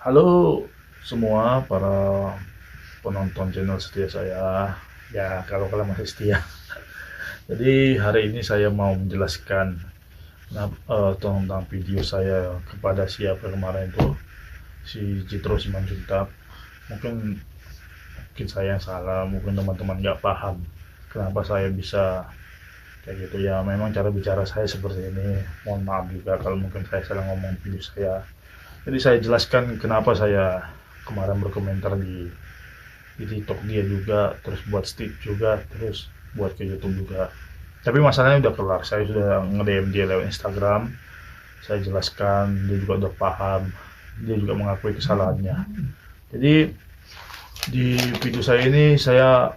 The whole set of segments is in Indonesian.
Halo semua para penonton channel setia saya. Ya, kalau kalian masih setia. Jadi hari ini saya mau menjelaskan tentang video saya kepada siapa kemarin itu, si Citro Simanjuntak. Mungkin saya yang salah, mungkin teman-teman nggak paham kenapa saya bisa kayak gitu ya. Memang cara bicara saya seperti ini. Mohon maaf juga kalau mungkin saya salah ngomong video saya. Jadi saya jelaskan kenapa saya kemarin berkomentar di TikTok dia juga, terus buat Steve juga, terus buat ke YouTube juga. Tapi masalahnya udah kelar, saya sudah nge-DM dia lewat Instagram, saya jelaskan, dia juga udah paham, dia juga mengakui kesalahannya. Jadi di video saya ini saya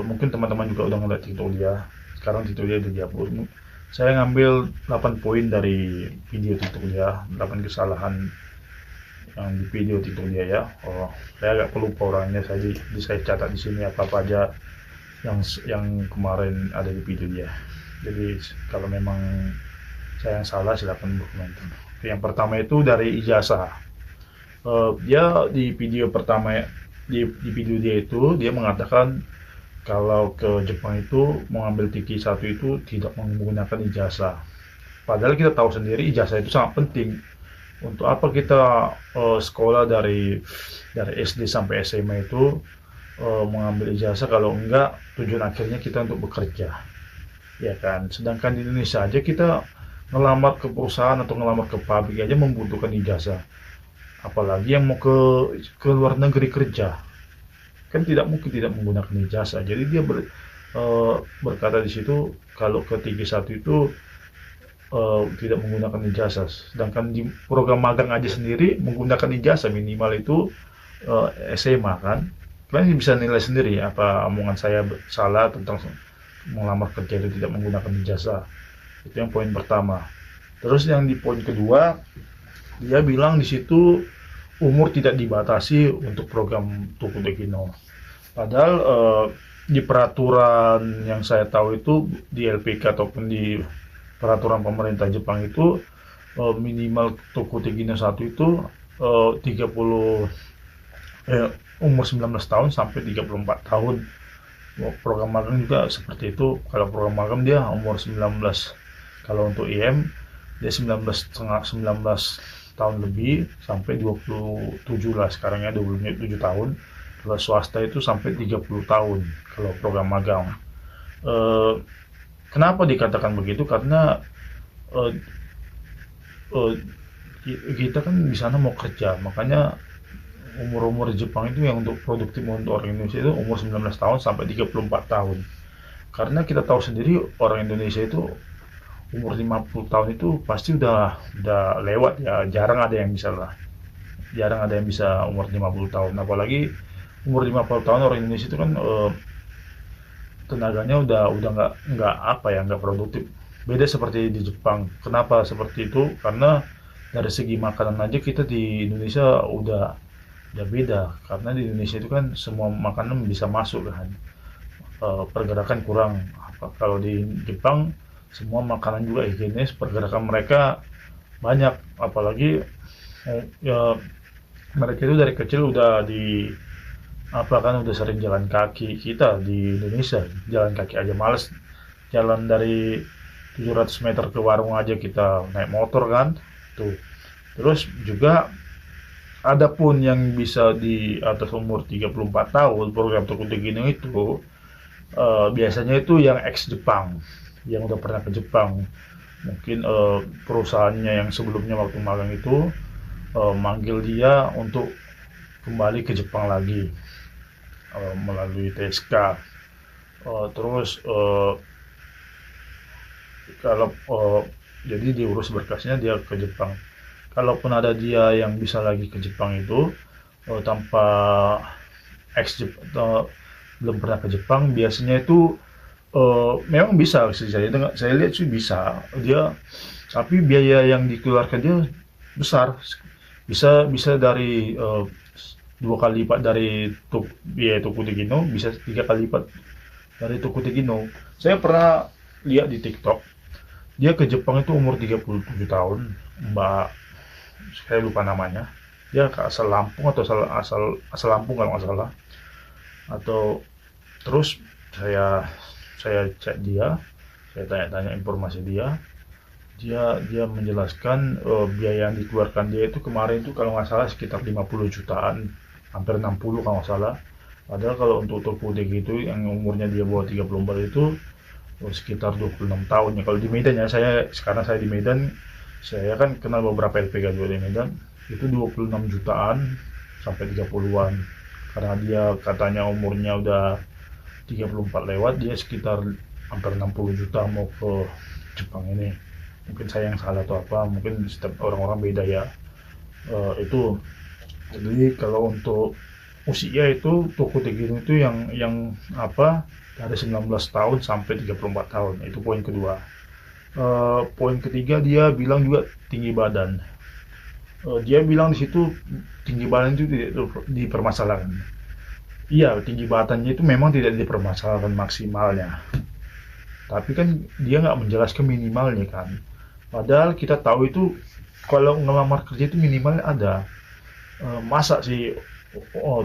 mungkin teman-teman juga udah ngeliat TikTok dia. Sekarang TikTok dia udah dihapus. Saya ngambil 8 poin dari video TikTok dia, 8 kesalahan yang di video TikTok dia ya. Saya agak pelupa orangnya, saya catat di sini apa aja yang kemarin ada di video dia. Jadi kalau memang saya yang salah silakan berkomentar. Yang pertama itu dari ijazah. Dia di video pertama di video dia itu dia mengatakan kalau ke Jepang itu mengambil TQ1 itu tidak menggunakan ijazah. Padahal kita tahu sendiri ijazah itu sangat penting. Untuk apa kita sekolah dari SD sampai SMA itu mengambil ijazah kalau enggak tujuan akhirnya kita untuk bekerja, ya kan? Sedangkan di Indonesia aja kita ngelamar ke perusahaan atau ngelamar ke pabrik aja membutuhkan ijazah. Apalagi yang mau ke luar negeri kerja, kan tidak mungkin tidak menggunakan ijazah. Jadi dia berkata di situ kalau ke TQ1 itu tidak menggunakan ijazah. Sedangkan di program magang aja sendiri menggunakan ijazah minimal itu SMA kan. Kalian bisa nilai sendiri apa omongan saya salah tentang melamar kerja itu tidak menggunakan ijazah. Itu yang poin pertama. Terus yang di poin kedua, dia bilang di situ umur tidak dibatasi untuk program Tokutekino. Padahal di peraturan yang saya tahu itu di LPK ataupun di peraturan pemerintah Jepang itu minimal Tokutekino 1 itu 30 umur 19 tahun sampai 34 tahun. Program magang juga seperti itu. Kalau program magang dia umur 19. Kalau untuk IM dia 19 tahun lebih sampai 27 lah, sekarang ya 27 tahun. Kalau swasta itu sampai 30 tahun kalau program magang. Kenapa dikatakan begitu? Karena uh, uh, kita kan di sana mau kerja, makanya umur-umur Jepang itu yang untuk produktif untuk orang Indonesia itu umur 19 tahun sampai 34 tahun. Karena kita tahu sendiri orang Indonesia itu umur 50 tahun itu pasti udah lewat ya, jarang ada yang bisa lah. Jarang ada yang bisa umur 50 tahun, apalagi umur 50 tahun orang Indonesia itu kan tenaganya udah nggak produktif. Beda seperti di Jepang. Kenapa seperti itu? Karena dari segi makanan aja kita di Indonesia udah beda. Karena di Indonesia itu kan semua makanan bisa masuk kan. Pergerakan kurang. Kalau di Jepang semua makanan juga higienis, pergerakan mereka banyak. Apalagi ya, mereka itu dari kecil udah kan udah sering jalan kaki. Kita di Indonesia jalan kaki aja males, jalan dari 700 meter ke warung aja kita naik motor kan tuh. Terus juga ada pun yang bisa di atas umur 34 tahun program Tokutekino itu biasanya itu yang ex Jepang, yang udah pernah ke Jepang. Mungkin perusahaannya yang sebelumnya waktu magang itu manggil dia untuk kembali ke Jepang lagi melalui TSK. Terus kalau jadi diurus berkasnya dia ke Jepang. Kalaupun ada dia yang bisa lagi ke Jepang itu tanpa ex Jepang, belum pernah ke Jepang, biasanya itu memang bisa sih, saya lihat sih bisa dia, tapi biaya yang dikeluarkan dia besar, bisa dari 2 kali lipat dari biaya Tokutekino, bisa 3 kali lipat dari Tokutekino. Saya pernah lihat di TikTok dia ke Jepang itu umur 37 tahun, Mbak, saya lupa namanya. dia ke asal Lampung atau asal Lampung kalau nggak salah. Atau terus saya saya cek dia, saya tanya-tanya informasi dia. Dia menjelaskan biaya yang dikeluarkan dia itu kemarin itu kalau nggak salah sekitar 50 jutaan, hampir 60 kalau nggak salah. Padahal kalau untuk toko gitu yang umurnya dia bawah 34 itu sekitar 26 tahun ya. Kalau di Medan ya, sekarang saya di Medan, saya kan kenal beberapa LPG juga di Medan, itu 26 jutaan sampai 30-an. Karena dia katanya umurnya udah 34 lewat, dia sekitar hampir 60 juta mau ke Jepang ini. Mungkin saya yang salah atau apa, mungkin setiap orang-orang beda ya. Itu jadi kalau untuk usia itu toko Tegino itu yang apa, dari 19 tahun sampai 34 tahun. Itu poin kedua. Poin ketiga, dia bilang juga tinggi badan. Dia bilang di situ tinggi badan itu tidak dipermasalahkan. Iya, tinggi badannya itu memang tidak dipermasalahkan maksimalnya. Tapi kan dia nggak menjelaskan minimalnya kan. Padahal kita tahu itu kalau ngelamar kerja itu minimalnya ada. Masa sih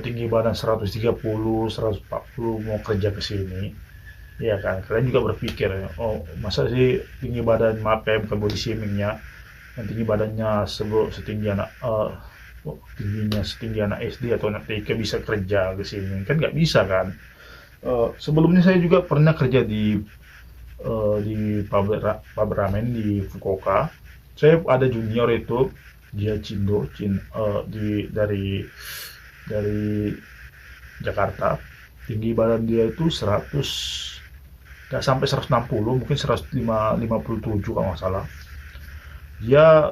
tinggi badan 130, 140 mau kerja ke sini? Ya kan, kalian juga berpikir, masa sih tinggi badan, maaf ya bukan body shamingnya, yang tinggi badannya setinggi anak tingginya setinggi anak SD atau anak TK bisa kerja ke sini? Kan nggak bisa kan. Sebelumnya saya juga pernah kerja di pabrik ramen di Fukuoka. Saya ada junior itu, dia dari Jakarta. Tinggi badan dia itu 100, nggak sampai 160, mungkin 157 kalau nggak salah. Dia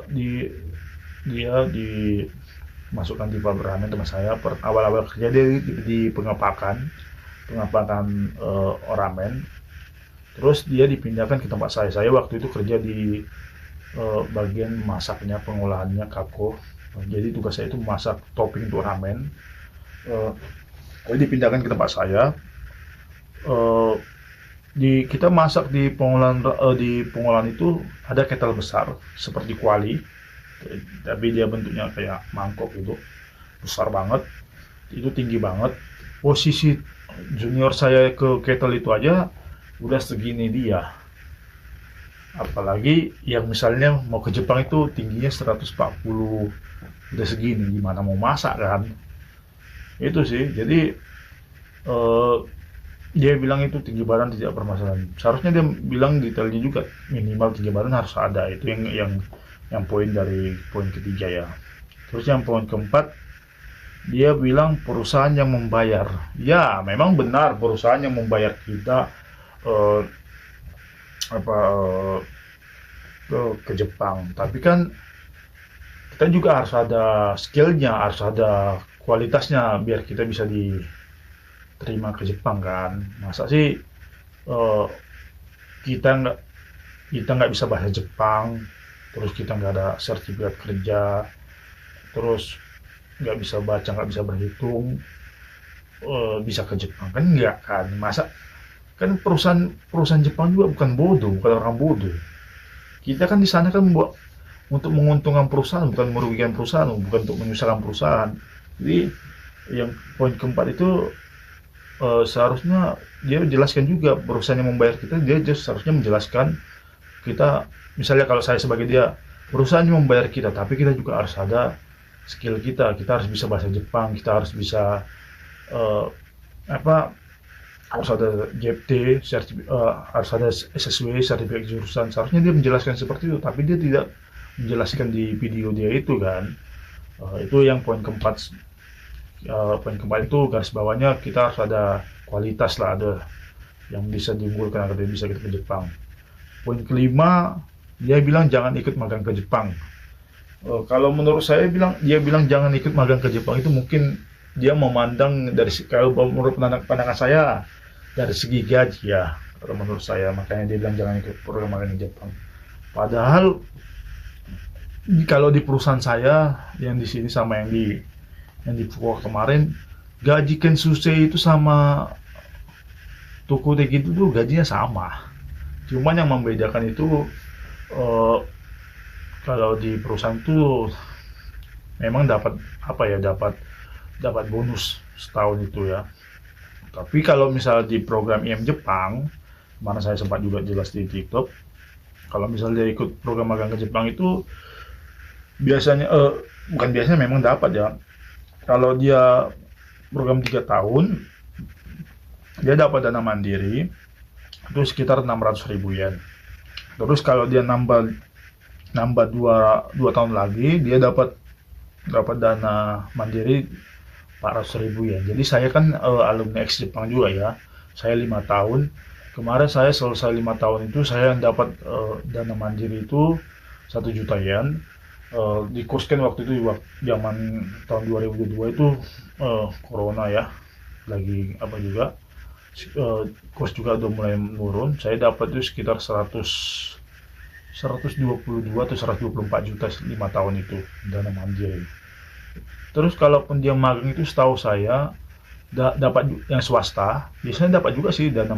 dimasukkan di pabrik ramen teman saya. Awal-awal kerja dia di pengepakan ramen. Terus dia dipindahkan ke tempat saya. Saya waktu itu kerja di bagian masaknya, pengolahannya kako. Jadi tugas saya itu masak topping untuk ramen. Jadi dipindahkan ke tempat saya. Kita masak di pengolahan itu ada kettle besar seperti kuali, tapi dia bentuknya kayak mangkok itu, besar banget, itu tinggi banget. Posisi junior saya ke kettle itu aja udah segini dia, apalagi yang misalnya mau ke Jepang itu tingginya 140, udah segini, gimana mau masak kan. Itu sih, jadi dia bilang itu tinggi badan tidak permasalahan. Seharusnya dia bilang detailnya juga, minimal tinggi badan harus ada. Itu yang poin dari poin ketiga ya. Terus yang poin keempat, dia bilang perusahaan yang membayar. Ya, memang benar perusahaan yang membayar kita ke Jepang. Tapi kan kita juga harus ada skillnya, harus ada kualitasnya biar kita bisa diterima ke Jepang kan. Masa sih kita nggak bisa bahasa Jepang, terus kita nggak ada sertifikat kerja, terus nggak bisa baca, nggak bisa berhitung, bisa ke Jepang kan? Nggak kan. Masa kan perusahaan Jepang juga bukan orang bodoh. Kita kan di sana kan buat untuk menguntungkan perusahaan, bukan merugikan perusahaan, bukan untuk menyusahkan perusahaan. Jadi yang poin keempat itu seharusnya dia jelaskan juga, perusahaan yang membayar kita, dia seharusnya menjelaskan kita. Misalnya kalau saya sebagai dia, perusahaan yang membayar kita, tapi kita juga harus ada skill kita harus bisa bahasa Jepang, kita harus bisa harus ada JPT, harus ada SSW, sertifikat jurusan. Seharusnya dia menjelaskan seperti itu, tapi dia tidak menjelaskan di video dia itu kan. Itu yang poin keempat. Poin keempat itu garis bawahnya kita harus ada kualitas lah, ada yang bisa diunggulkan agar dia bisa ke Jepang. Poin kelima, dia bilang jangan ikut magang ke Jepang. Kalau menurut saya dia bilang jangan ikut magang ke Jepang itu mungkin dia memandang kalau menurut pandangan saya dari segi gaji ya, kalau menurut saya, makanya dia bilang jangan ikut program magang di Jepang. Padahal kalau di perusahaan saya yang di sini sama yang di Fukuoka kemarin, gaji Kensusei itu sama toko gitu tuh gajinya sama. Cuman yang membedakan itu kalau di perusahaan tuh memang dapat apa ya, dapat bonus setahun itu ya. Tapi kalau misal di program IM Jepang, mana saya sempat juga jelas di TikTok, kalau misalnya dia ikut program magang ke Jepang itu biasanya bukan biasanya, memang dapat ya. Kalau dia program 3 tahun, dia dapat dana mandiri itu sekitar 600.000 yen. Terus kalau dia nambah dua tahun lagi, dia dapat dana mandiri 400.000 yen. Jadi saya kan alumni ex Jepang juga ya. Saya 5 tahun. Kemarin saya selesai 5 tahun itu, saya dapat dana mandiri itu 1 juta yen. Dikurskan waktu itu zaman tahun 2022 itu corona ya, lagi apa juga, kurs juga udah mulai menurun. Saya dapat itu sekitar 122 atau 124 juta 5 tahun itu dana mandiri. Terus kalaupun dia magang itu, setahu saya dapat yang swasta, biasanya dapat juga sih dana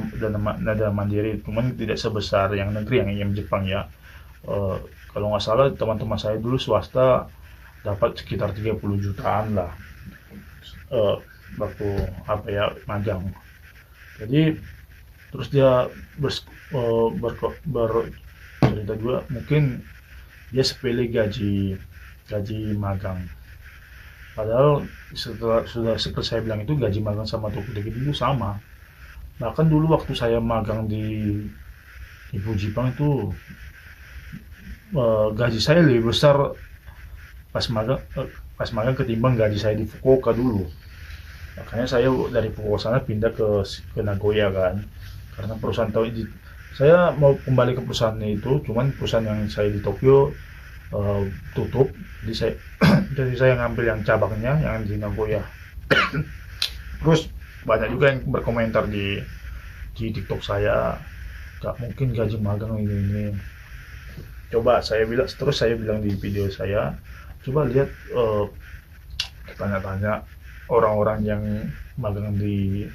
mandiri, cuman tidak sebesar yang negeri, yang IM Jepang ya. Kalau nggak salah teman-teman saya dulu swasta dapat sekitar 30 jutaan lah waktu apa ya, magang. Jadi terus dia bercerita juga, mungkin dia sepele gaji magang. Padahal sudah seperti saya bilang itu, gaji magang sama Tokudeki itu sama. Bahkan dulu waktu saya magang di Fujipang itu, gaji saya lebih besar pas magang ketimbang gaji saya di Fukuoka dulu. Makanya saya dari Fukuoka sana pindah ke Nagoya kan, karena perusahaan saya mau kembali ke perusahaan itu, cuman perusahaan yang saya di Tokyo tutup, jadi saya ngambil yang cabangnya yang di Nagoya. Terus banyak juga yang berkomentar di TikTok saya, gak mungkin gaji magang ini. Coba saya bilang di video saya, coba lihat, tanya-tanya orang-orang yang magang di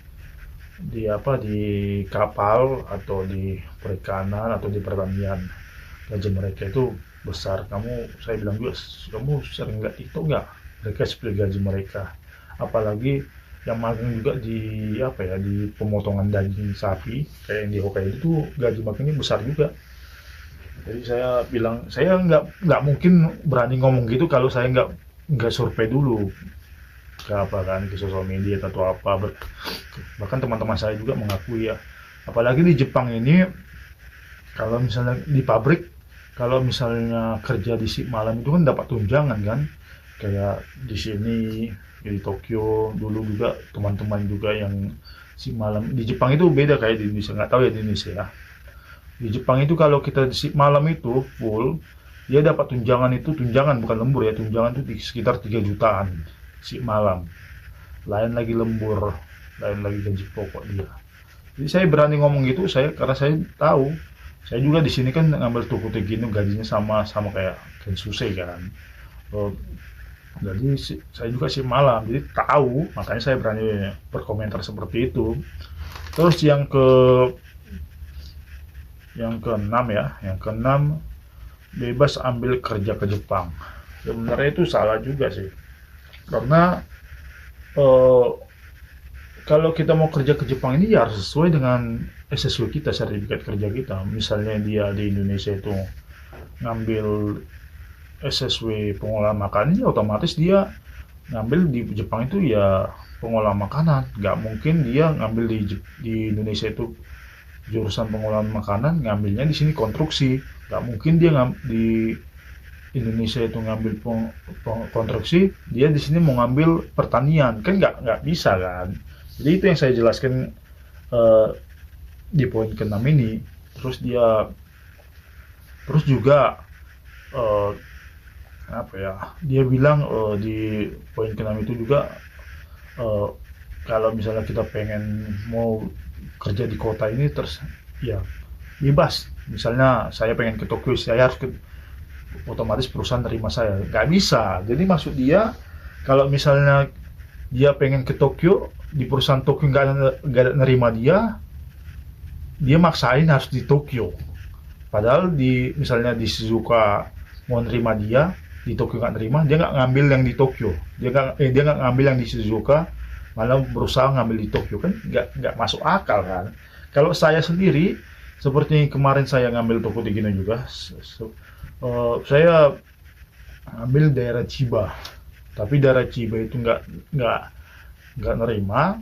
kapal atau di perikanan atau di pertanian, gaji mereka itu besar. Saya bilang juga, kamu sering nggak TikTok nggak? Mereka seperti gaji mereka. Apalagi yang magang juga di pemotongan daging sapi kayak yang di Hokkaido itu, gaji magangnya besar juga. Jadi saya bilang, saya nggak mungkin berani ngomong gitu kalau saya nggak survei dulu ke sosial media atau apa. Bahkan teman-teman saya juga mengakui ya. Apalagi di Jepang ini, kalau misalnya di pabrik, kalau misalnya kerja di shift malam itu kan dapat tunjangan kan. Kayak di sini di Tokyo dulu juga, teman-teman juga yang shift malam di Jepang itu beda kayak di Indonesia, nggak tahu ya di Indonesia ya. Di Jepang itu kalau kita di shift malam itu full, dia dapat tunjangan bukan lembur ya, tunjangan itu sekitar 3 jutaan shift malam. Lain lagi lembur, lain lagi gaji pokok dia. Jadi saya berani ngomong gitu, karena saya tahu. Saya juga di sini kan ngambil Tokudeki itu gajinya sama kayak Kensusei kan. Jadi saya juga shift malam, jadi tahu, makanya saya berani berkomentar seperti itu. Terus yang keenam ya, bebas ambil kerja ke Jepang. Sebenarnya itu salah juga sih, karena kalau kita mau kerja ke Jepang ini ya harus sesuai dengan SSW kita, sertifikat kerja kita. Misalnya dia di Indonesia itu ngambil SSW pengolahan makanan, ya otomatis dia ngambil di Jepang itu ya pengolahan makanan. Nggak mungkin dia ngambil di Indonesia itu jurusan pengolahan makanan, ngambilnya di sini konstruksi. Nggak mungkin dia di Indonesia itu ngambil konstruksi, dia di sini mau ngambil pertanian, kan nggak bisa kan. Jadi itu yang saya jelaskan di poin ke-6 ini. Terus juga dia bilang di poin ke-6 itu juga, kalau misalnya kita pengen mau kerja di kota ini, terus ya bebas. Misalnya saya pengen ke Tokyo, saya harus otomatis perusahaan terima saya, nggak bisa. Jadi maksud dia, kalau misalnya dia pengen ke Tokyo, di perusahaan Tokyo nggak nerima dia maksain harus di Tokyo. Padahal misalnya di Shizuoka mau nerima dia, di Tokyo nggak nerima, dia nggak ngambil yang di Tokyo, dia nggak ngambil yang di Shizuoka, malah berusaha ngambil di Tokyo. Kan nggak masuk akal kan. Kalau saya sendiri seperti kemarin saya ngambil toko di Gino juga, saya ambil daerah Chiba, tapi daerah Chiba itu nggak nerima,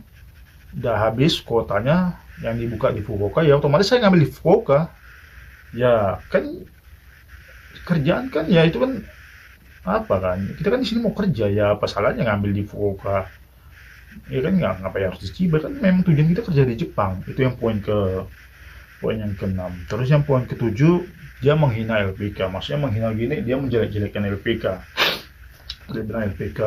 udah habis kuotanya yang dibuka di Fukuoka, ya otomatis saya ngambil di Fukuoka. Ya kan kerjaan kan ya itu kan apa kan, kita kan di sini mau kerja, ya apa salahnya ngambil di Fukuoka, ya kan nggak ngapain harus di Chiba, kan memang tujuan kita kerja di Jepang. Itu yang poin yang keenam. Terus yang poin ketujuh, dia menghina LPK. Maksudnya menghina gini, dia menjelek-jelekan LPK. Dia bilang LPK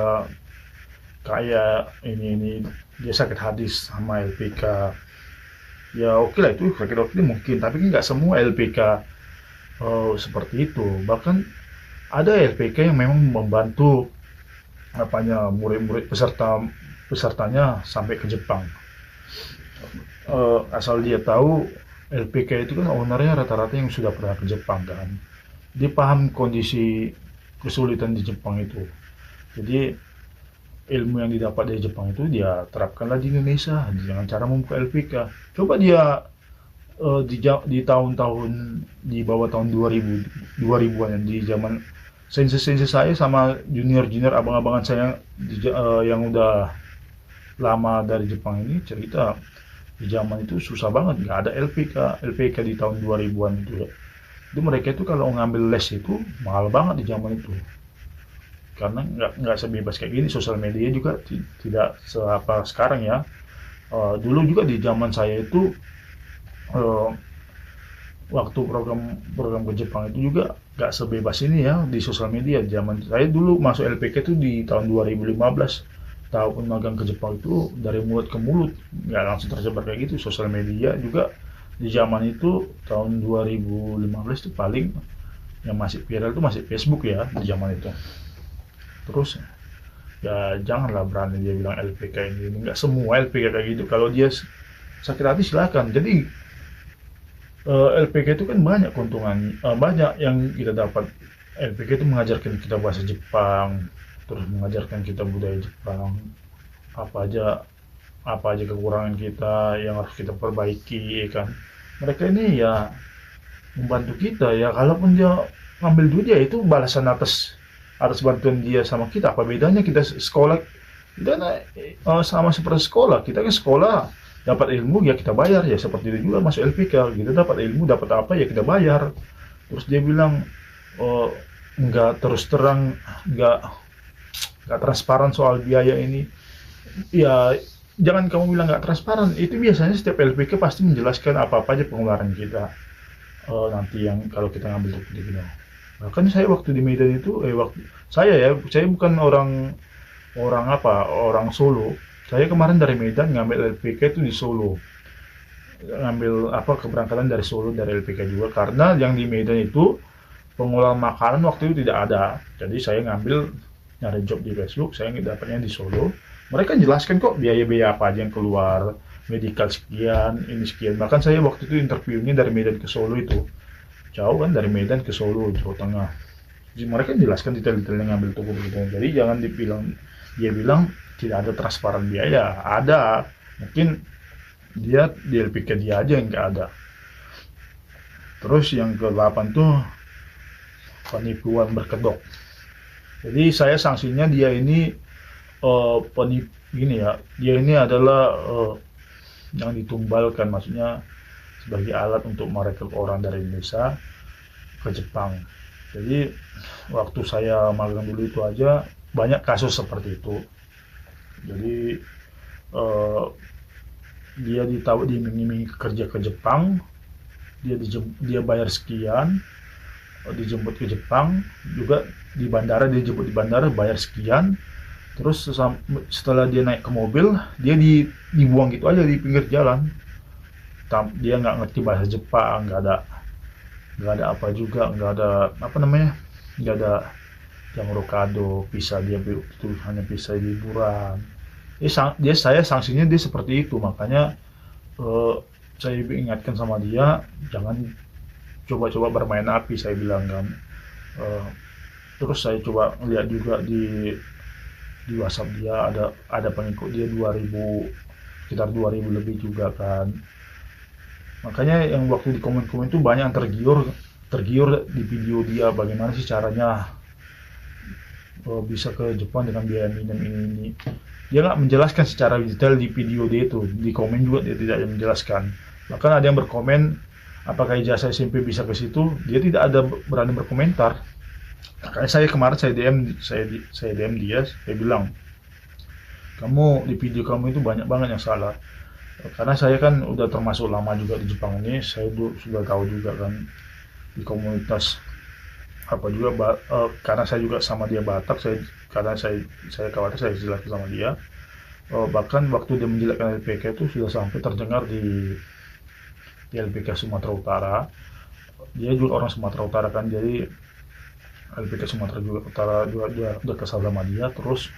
kayak ini dia sakit hati sama LPK. Ya oke lah, itu sakit hati mungkin, tapi kan nggak semua LPK seperti itu. Bahkan ada LPK yang memang membantu murid-murid pesertanya sampai ke Jepang. Asal dia tahu, LPK itu kan ownernya rata-rata yang sudah pernah ke Jepang kan. Dia paham kondisi kesulitan di Jepang itu. Jadi ilmu yang didapat dari Jepang itu dia terapkanlah di Indonesia dengan cara membuka LPK. Coba dia di tahun-tahun di bawah tahun 2000-an, di zaman sensei saya sama junior abang-abangan saya yang udah lama dari Jepang ini cerita, di zaman itu susah banget, nggak ada LPK di tahun 2000-an itu ya. Jadi mereka itu kalau ngambil les itu mahal banget di zaman itu, karena nggak sebebas kayak gini. Sosial media juga tidak seapa sekarang ya. Dulu juga di zaman saya itu waktu program ke Jepang itu juga nggak sebebas ini ya di sosial media. Zaman saya dulu masuk LPK itu di tahun 2015, tahun magang ke Jepang itu dari mulut ke mulut, nggak langsung tersebar kayak gitu. Sosial media juga di zaman itu tahun 2015 itu paling yang masih viral itu masih Facebook ya di zaman itu. Terus ya janganlah berani dia bilang LPK ini, nggak semua LPK kayak gitu. Kalau dia sakit hati silakan. Jadi LPK itu kan banyak keuntungan, banyak yang kita dapat. LPK itu mengajarkan kita bahasa Jepang, terus mengajarkan kita budaya Jepang, apa aja kekurangan kita yang harus kita perbaiki, ya kan. Mereka ini ya membantu kita ya, kalaupun dia ngambil duit ya itu balasan atas bantuan dia sama kita. Apa bedanya kita sekolah, kita sama seperti sekolah, kita kan sekolah dapat ilmu ya kita bayar, ya seperti itu juga masuk LPK, kita dapat ilmu, dapat apa ya kita bayar. Terus dia bilang nggak terus terang, nggak transparan soal biaya ini. Ya jangan kamu bilang nggak transparan, itu biasanya setiap LPK pasti menjelaskan apa aja pengeluaran kita nanti yang kalau kita ngambil di Gino. Bahkan saya waktu di Medan itu saya bukan orang Solo. Saya kemarin dari Medan ngambil LPK itu di Solo, ngambil keberangkatan dari Solo dari LPK juga, karena yang di Medan itu pengelolaan makanan waktu itu tidak ada. Jadi saya nyari job di Facebook, saya dapatnya di Solo. Mereka jelaskan kok biaya-biaya apa aja yang keluar, medical sekian, ini sekian. Bahkan saya waktu itu interviewnya dari Medan ke Solo itu jauh kan, dari Medan ke Solo, Jawa Tengah. Jadi mereka jelaskan detail-detailnya ngambil toko gitu. Jadi jangan dia bilang tidak ada transparan biaya, ada. Mungkin dia di LPK dia aja yang nggak ada. Terus yang ke-8 tuh penipuan berkedok. Jadi saya sanksinya dia ini penipu gini ya, dia ini adalah yang ditumbalkan, maksudnya sebagai alat untuk merekrut orang dari Indonesia ke Jepang. Jadi waktu saya magang dulu itu aja banyak kasus seperti itu. Jadi dia diiming-imingi kerja ke Jepang, dia bayar sekian, dijemput ke Jepang, juga di bandara, dia jemput di bandara bayar sekian. Terus setelah dia naik ke mobil, dia dibuang gitu aja di pinggir jalan. Dia nggak ngerti bahasa Jepang, nggak ada apa juga, nggak ada yang rokado, bisa dia itu hanya bisa liburan. Saya sanksinya dia seperti itu. Makanya saya ingatkan sama dia, jangan coba-coba bermain api, saya bilang kan. Terus saya coba lihat juga di WhatsApp dia ada pengikut dia 2000, sekitar 2000 lebih juga kan. Makanya yang waktu di komen-komen itu banyak yang tergiur di video dia, bagaimana sih caranya bisa ke Jepang dengan biaya minim ini. Dia nggak menjelaskan secara detail di video dia itu, di komen juga dia tidak menjelaskan. Bahkan ada yang berkomen, apakah ijazah SMP bisa ke situ? Dia tidak ada berani berkomentar. Makanya saya kemarin saya DM dia, saya bilang, kamu di video kamu itu banyak banget yang salah. Karena saya kan udah termasuk lama juga di Jepang ini, saya sudah tahu juga kan di komunitas apa juga karena saya juga sama dia Batak, karena saya khawatir saya jelaskan sama dia. Bahkan waktu dia menjelekkan LPK itu sudah sampai terdengar di LPK Sumatera Utara. Dia juga orang Sumatera Utara kan, jadi LPK Sumatera Utara juga dia udah kesal sama dia. Terus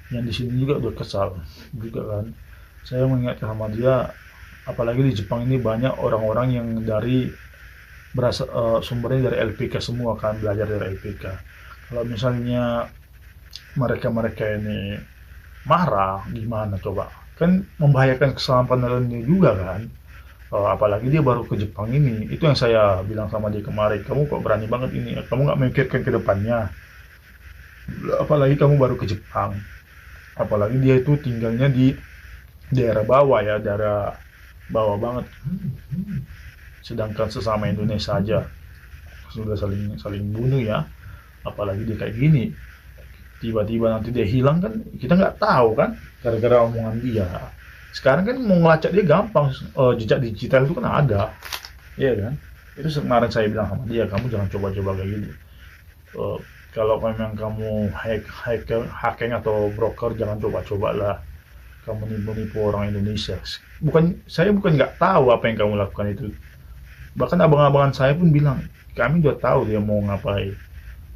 yang di sini juga udah kesal juga kan. Saya mengingatkan sama dia, apalagi di Jepang ini banyak orang-orang yang sumbernya dari LPK semua kan, belajar dari LPK. Kalau misalnya mereka ini marah, gimana coba? Kan membahayakan keselamatannya juga kan. Apalagi dia baru ke Jepang ini. Itu yang saya bilang sama dia kemarin, kamu kok berani banget ini, kamu nggak memikirkan ke depannya. Apalagi kamu baru ke Jepang. Apalagi dia itu tinggalnya di daerah bawah ya, daerah bawah banget. Sedangkan sesama Indonesia saja sudah saling bunuh ya, apalagi dia kayak gini, tiba-tiba nanti dia hilang kan, kita nggak tahu kan, gara-gara omongan dia. Sekarang kan mau ngelacak dia gampang, jejak digital itu kan ada, iya kan. Itu kemarin saya bilang sama dia, kamu jangan coba-coba kayak gini. Kalau memang kamu hacking atau broker, jangan coba-coba lah kamu nipu-nipu orang Indonesia. Saya bukan nggak tahu apa yang kamu lakukan itu. Bahkan abang-abangan saya pun bilang, kami udah tahu dia mau ngapain.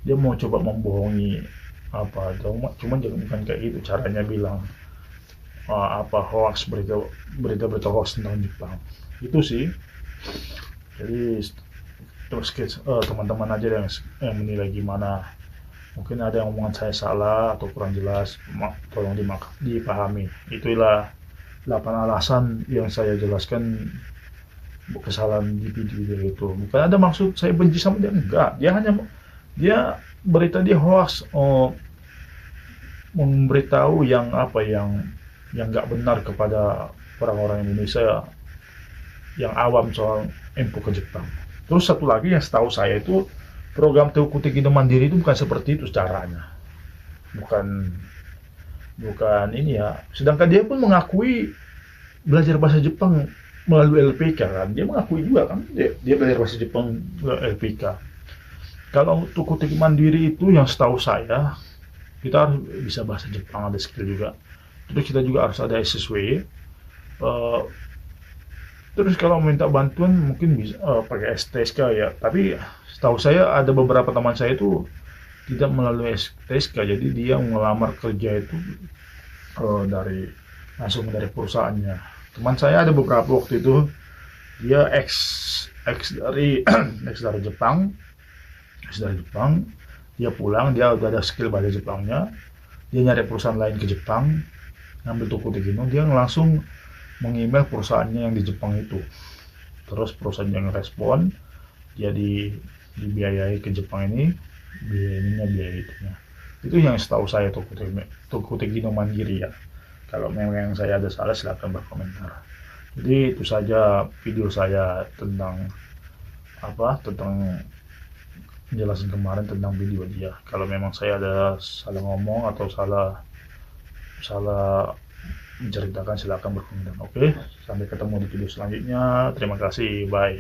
Dia mau coba membohongi apa, cuma jangan bukan kayak gitu caranya bilang hoax, berita hoax tentang Jepang. Itu sih. Jadi terus teman-teman aja yang menilai gimana. Mungkin ada yang omongan saya salah atau kurang jelas, tolong dipahami. Itulah 8 alasan yang saya jelaskan kesalahan di video dia itu. Bukan ada maksud saya benci sama dia, enggak. Dia berita dia hoax, memberitahu yang nggak benar kepada orang-orang Indonesia yang awam soal info ke Jepang. Terus satu lagi yang setahu saya itu, program Teuku Tekino Mandiri itu bukan seperti itu caranya. Bukan ini ya. Sedangkan dia pun mengakui belajar bahasa Jepang melalui LPK kan. Dia mengakui juga kan, dia belajar bahasa Jepang melalui LPK. Kalau Teuku Tekino Mandiri itu yang setahu saya, kita harus bisa bahasa Jepang, ada skill juga. Terus kita juga harus ada SSW. Terus kalau minta bantuan mungkin bisa pakai STSK ya. Tapi setahu saya ada beberapa teman saya itu tidak melalui STSK, jadi dia melamar kerja itu langsung dari perusahaannya. Teman saya ada beberapa waktu itu, dia ex dari dari Jepang, dia pulang, dia udah ada skill bahasa Jepangnya, dia nyari perusahaan lain ke Jepang, ngambil Teuku Tekino, dia langsung meng-email perusahaannya yang di Jepang itu. Terus perusahaan yang respon, dia dibiayai ke Jepang ini, biaya itunya. Itu yang setahu saya Teuku Tekino Mandiri ya. Kalau memang yang saya ada salah, silahkan berkomentar. Jadi itu saja video saya tentang penjelasan kemarin tentang video dia. Kalau memang saya ada salah ngomong atau salah menceritakan, silahkan berkomentar. Oke, sampai ketemu di video selanjutnya. Terima kasih, bye.